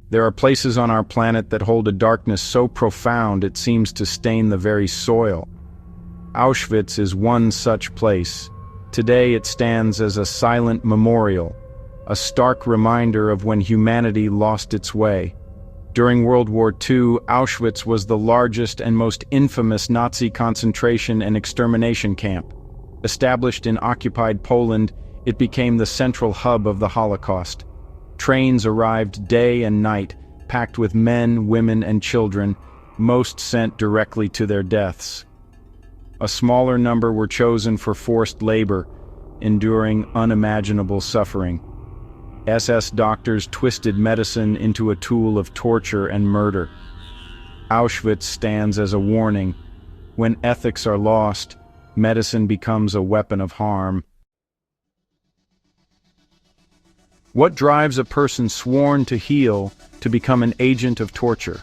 There are places on our planet that hold a darkness so profound it seems to stain the very soil. Auschwitz is one such place. Today it stands as a silent memorial, a stark reminder of when humanity lost its way. During World War II, Auschwitz was the largest and most infamous Nazi concentration and extermination camp. Established in occupied Poland, it became the central hub of the Holocaust. Trains arrived day and night, packed with men, women, and children, most sent directly to their deaths. A smaller number were chosen for forced labor, enduring unimaginable suffering. SS doctors twisted medicine into a tool of torture and murder. Auschwitz stands as a warning. When ethics are lost, medicine becomes a weapon of harm. What drives a person sworn to heal to become an agent of torture?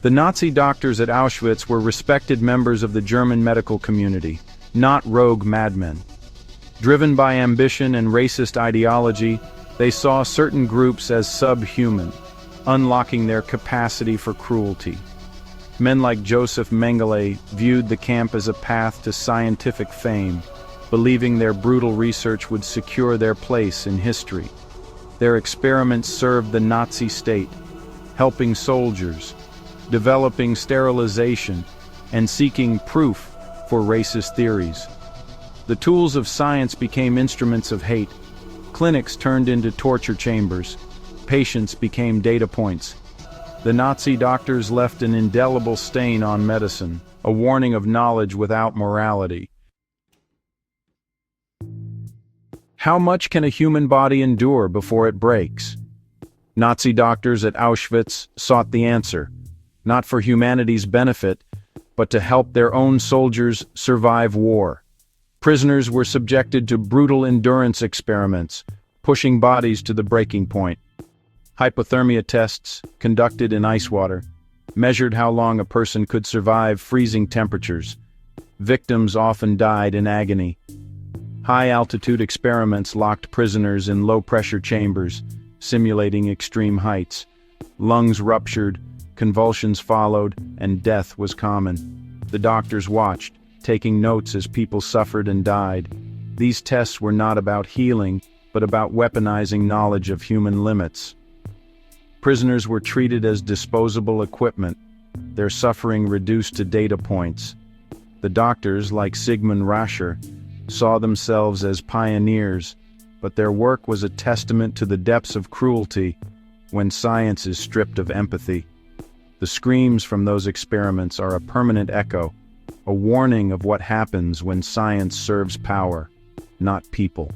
The Nazi doctors at Auschwitz were respected members of the German medical community, not rogue madmen. Driven by ambition and racist ideology, they saw certain groups as subhuman, unlocking their capacity for cruelty. Men like Joseph Mengele viewed the camp as a path to scientific fame, believing their brutal research would secure their place in history. Their experiments served the Nazi state, helping soldiers, developing sterilization, and seeking proof for racist theories. The tools of science became instruments of hate. Clinics turned into torture chambers. Patients became data points. The Nazi doctors left an indelible stain on medicine, a warning of knowledge without morality. How much can a human body endure before it breaks? Nazi doctors at Auschwitz sought the answer, not for humanity's benefit, but to help their own soldiers survive war. Prisoners were subjected to brutal endurance experiments, pushing bodies to the breaking point. Hypothermia tests, conducted in ice water, measured how long a person could survive freezing temperatures. Victims often died in agony. High-altitude experiments locked prisoners in low-pressure chambers, simulating extreme heights. Lungs ruptured, convulsions followed, and death was common. The doctors watched, taking notes as people suffered and died. These tests were not about healing, but about weaponizing knowledge of human limits. Prisoners were treated as disposable equipment, their suffering reduced to data points. The doctors, like Sigmund Rascher, saw themselves as pioneers, but their work was a testament to the depths of cruelty when science is stripped of empathy. The screams from those experiments are a permanent echo, a warning of what happens when science serves power, not people.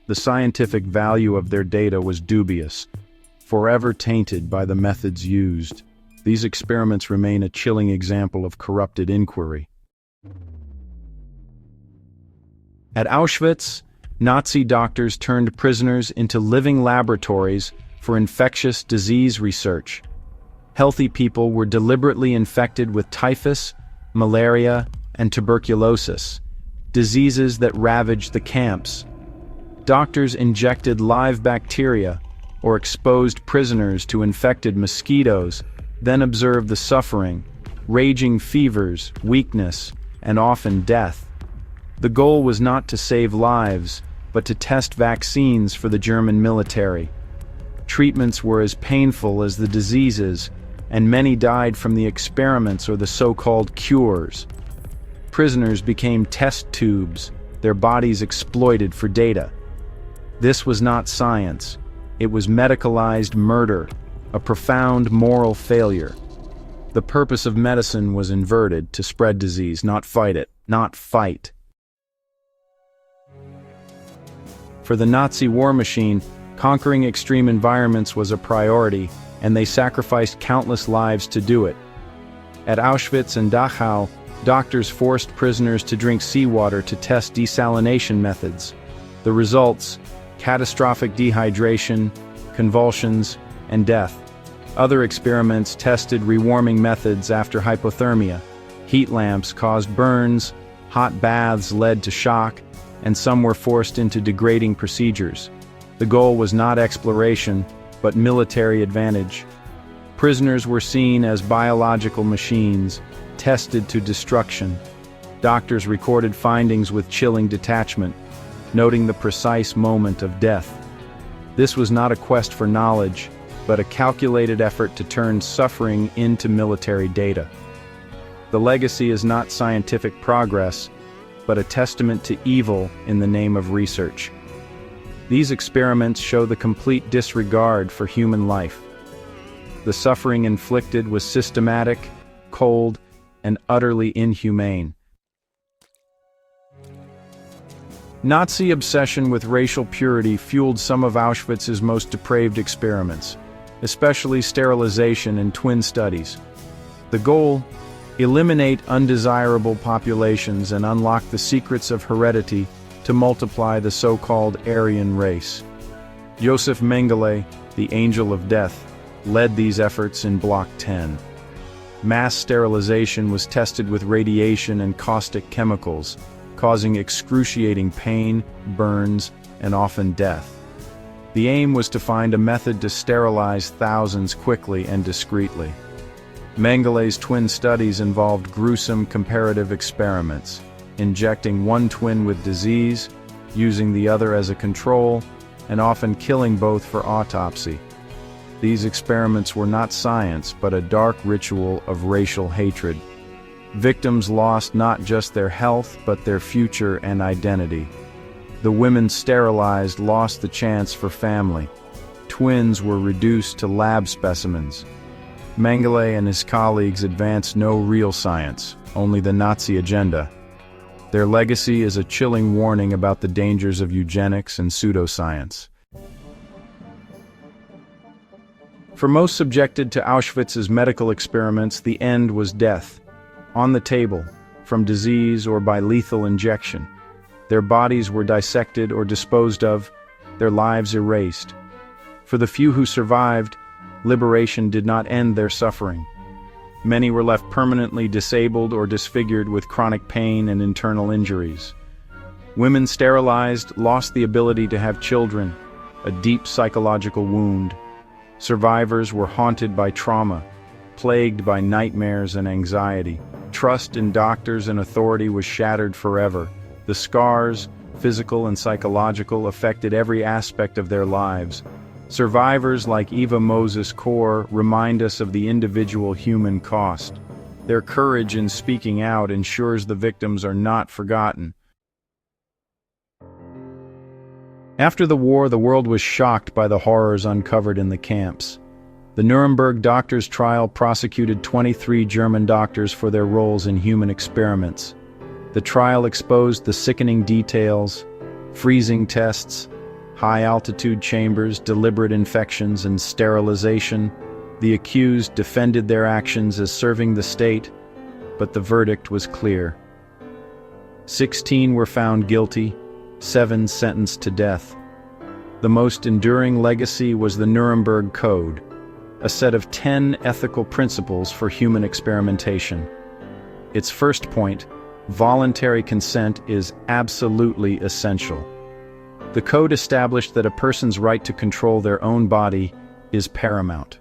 The scientific value of their data was dubious, forever tainted by the methods used. These experiments remain a chilling example of corrupted inquiry. At Auschwitz, Nazi doctors turned prisoners into living laboratories for infectious disease research. Healthy people were deliberately infected with typhus, malaria, and tuberculosis, diseases that ravaged the camps. Doctors injected live bacteria or exposed prisoners to infected mosquitoes, then observed the suffering, raging fevers, weakness, and often death. The goal was not to save lives, but to test vaccines for the German military. Treatments were as painful as the diseases, and many died from the experiments or the so-called cures. Prisoners became test tubes, their bodies exploited for data. This was not science. It was medicalized murder, a profound moral failure. The purpose of medicine was inverted to spread disease, not fight it, not fight. For the Nazi war machine, conquering extreme environments was a priority, and they sacrificed countless lives to do it. At Auschwitz and Dachau, doctors forced prisoners to drink seawater to test desalination methods. The results: catastrophic dehydration, convulsions, and death. Other experiments tested rewarming methods after hypothermia. Heat lamps caused burns, hot baths led to shock, and some were forced into degrading procedures. The goal was not exploration, but military advantage. Prisoners were seen as biological machines, tested to destruction. Doctors recorded findings with chilling detachment, noting the precise moment of death. This was not a quest for knowledge, but a calculated effort to turn suffering into military data. The legacy is not scientific progress, but a testament to evil in the name of research. These experiments show the complete disregard for human life. The suffering inflicted was systematic, cold, and utterly inhumane. Nazi obsession with racial purity fueled some of Auschwitz's most depraved experiments, especially sterilization and twin studies. The goal: eliminate undesirable populations and unlock the secrets of heredity to multiply the so-called Aryan race. Josef Mengele, the Angel of Death, led these efforts in Block 10. Mass sterilization was tested with radiation and caustic chemicals, causing excruciating pain, burns, and often death. The aim was to find a method to sterilize thousands quickly and discreetly. Mengele's twin studies involved gruesome comparative experiments, injecting one twin with disease, using the other as a control, and often killing both for autopsy. These experiments were not science, but a dark ritual of racial hatred. Victims lost not just their health, but their future and identity. The women sterilized lost the chance for family. Twins were reduced to lab specimens. Mengele and his colleagues advanced no real science, only the Nazi agenda. Their legacy is a chilling warning about the dangers of eugenics and pseudoscience. For most subjected to Auschwitz's medical experiments, the end was death. On the table, from disease or by lethal injection. Their bodies were dissected or disposed of, their lives erased. For the few who survived, liberation did not end their suffering. Many were left permanently disabled or disfigured with chronic pain and internal injuries. Women sterilized lost the ability to have children, a deep psychological wound. Survivors were haunted by trauma, plagued by nightmares and anxiety. Trust in doctors and authority was shattered forever. The scars, physical and psychological, affected every aspect of their lives. Survivors like Eva Moses Kaur remind us of the individual human cost. Their courage in speaking out ensures the victims are not forgotten. After the war, the world was shocked by the horrors uncovered in the camps. The Nuremberg doctors' trial prosecuted 23 German doctors for their roles in human experiments. The trial exposed the sickening details: freezing tests, high-altitude chambers, deliberate infections, and sterilization. The accused defended their actions as serving the state, but the verdict was clear. 16 were found guilty, 7 sentenced to death. The most enduring legacy was the Nuremberg Code, a set of 10 ethical principles for human experimentation. Its first point, voluntary consent, is absolutely essential. The code established that a person's right to control their own body is paramount.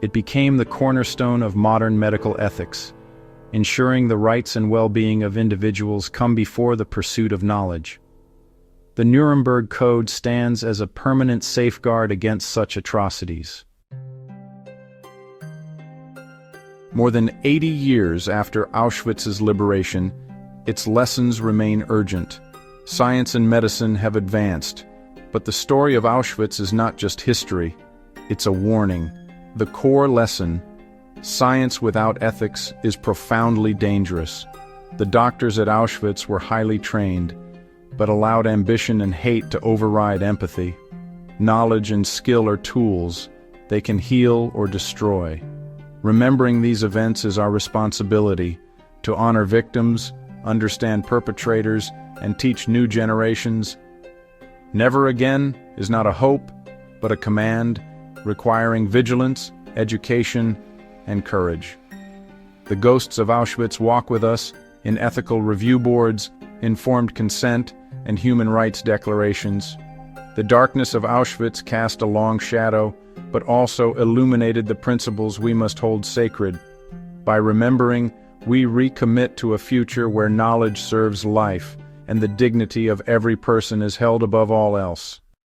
It became the cornerstone of modern medical ethics, ensuring the rights and well-being of individuals come before the pursuit of knowledge. The Nuremberg Code stands as a permanent safeguard against such atrocities. More than 80 years after Auschwitz's liberation, its lessons remain urgent. Science and medicine have advanced, but the story of Auschwitz is not just history, it's a warning. The core lesson: science without ethics is profoundly dangerous. The doctors at Auschwitz were highly trained, but allowed ambition and hate to override empathy. Knowledge and skill are tools. They can heal or destroy. Remembering these events is our responsibility to honor victims, understand perpetrators, and teach new generations. Never again is not a hope, but a command, requiring vigilance, education, and courage. The ghosts of Auschwitz walk with us in ethical review boards, informed consent, and human rights declarations. The darkness of Auschwitz cast a long shadow, but also illuminated the principles we must hold sacred. By remembering, we recommit to a future where knowledge serves life, and the dignity of every person is held above all else.